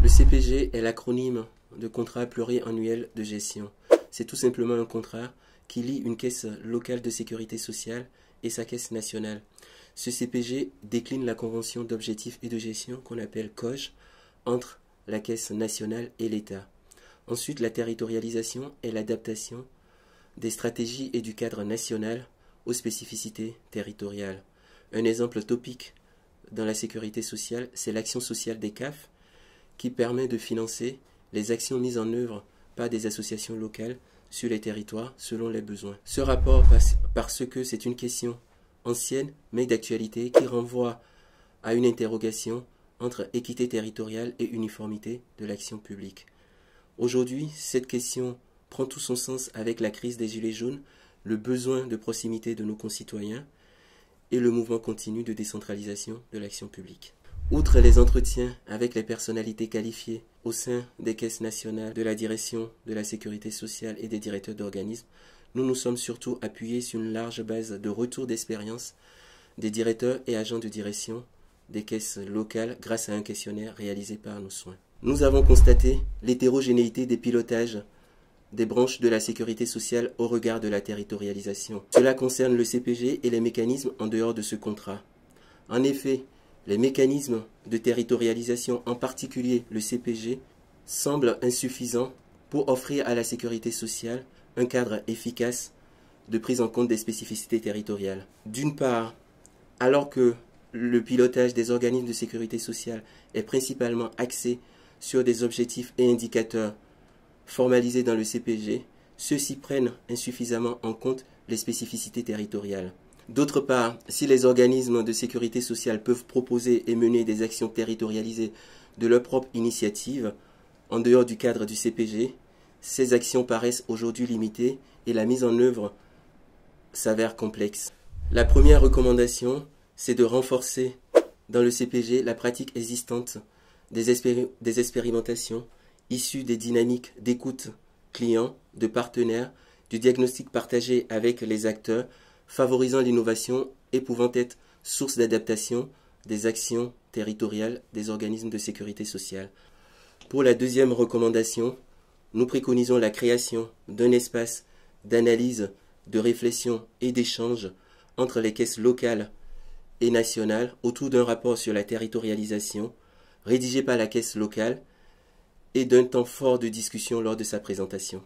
Le CPG est l'acronyme de contrat pluriannuel de gestion. C'est tout simplement un contrat qui lie une caisse locale de sécurité sociale et sa caisse nationale. Ce CPG décline la convention d'objectifs et de gestion qu'on appelle COG entre la caisse nationale et l'État. Ensuite, la territorialisation est l'adaptation des stratégies et du cadre national aux spécificités territoriales. Un exemple topique dans la sécurité sociale, c'est l'action sociale des CAF qui permet de financer les actions mises en œuvre par des associations locales sur les territoires selon les besoins. Ce rapport, parce que c'est une question ancienne mais d'actualité qui renvoie à une interrogation entre équité territoriale et uniformité de l'action publique. Aujourd'hui, cette question prend tout son sens avec la crise des Gilets jaunes, le besoin de proximité de nos concitoyens et le mouvement continu de décentralisation de l'action publique. Outre les entretiens avec les personnalités qualifiées au sein des caisses nationales, de la direction de la sécurité sociale et des directeurs d'organismes, nous nous sommes surtout appuyés sur une large base de retour d'expérience des directeurs et agents de direction des caisses locales grâce à un questionnaire réalisé par nos soins. Nous avons constaté l'hétérogénéité des pilotages des branches de la sécurité sociale au regard de la territorialisation. Cela concerne le CPG et les mécanismes en dehors de ce contrat. En effet, les mécanismes de territorialisation, en particulier le CPG, semblent insuffisants pour offrir à la sécurité sociale un cadre efficace de prise en compte des spécificités territoriales. D'une part, alors que le pilotage des organismes de sécurité sociale est principalement axé sur des objectifs et indicateurs formalisés dans le CPG, ceux-ci prennent insuffisamment en compte les spécificités territoriales. D'autre part, si les organismes de sécurité sociale peuvent proposer et mener des actions territorialisées de leur propre initiative, en dehors du cadre du CPG, ces actions paraissent aujourd'hui limitées et la mise en œuvre s'avère complexe. La première recommandation, c'est de renforcer dans le CPG la pratique existante des expérimentations issues des dynamiques d'écoute client, de partenaires, du diagnostic partagé avec les acteurs, favorisant l'innovation et pouvant être source d'adaptation des actions territoriales des organismes de sécurité sociale. Pour la deuxième recommandation, nous préconisons la création d'un espace d'analyse, de réflexion et d'échange entre les caisses locales et nationales autour d'un rapport sur la territorialisation rédigé par la caisse locale et d'un temps fort de discussion lors de sa présentation.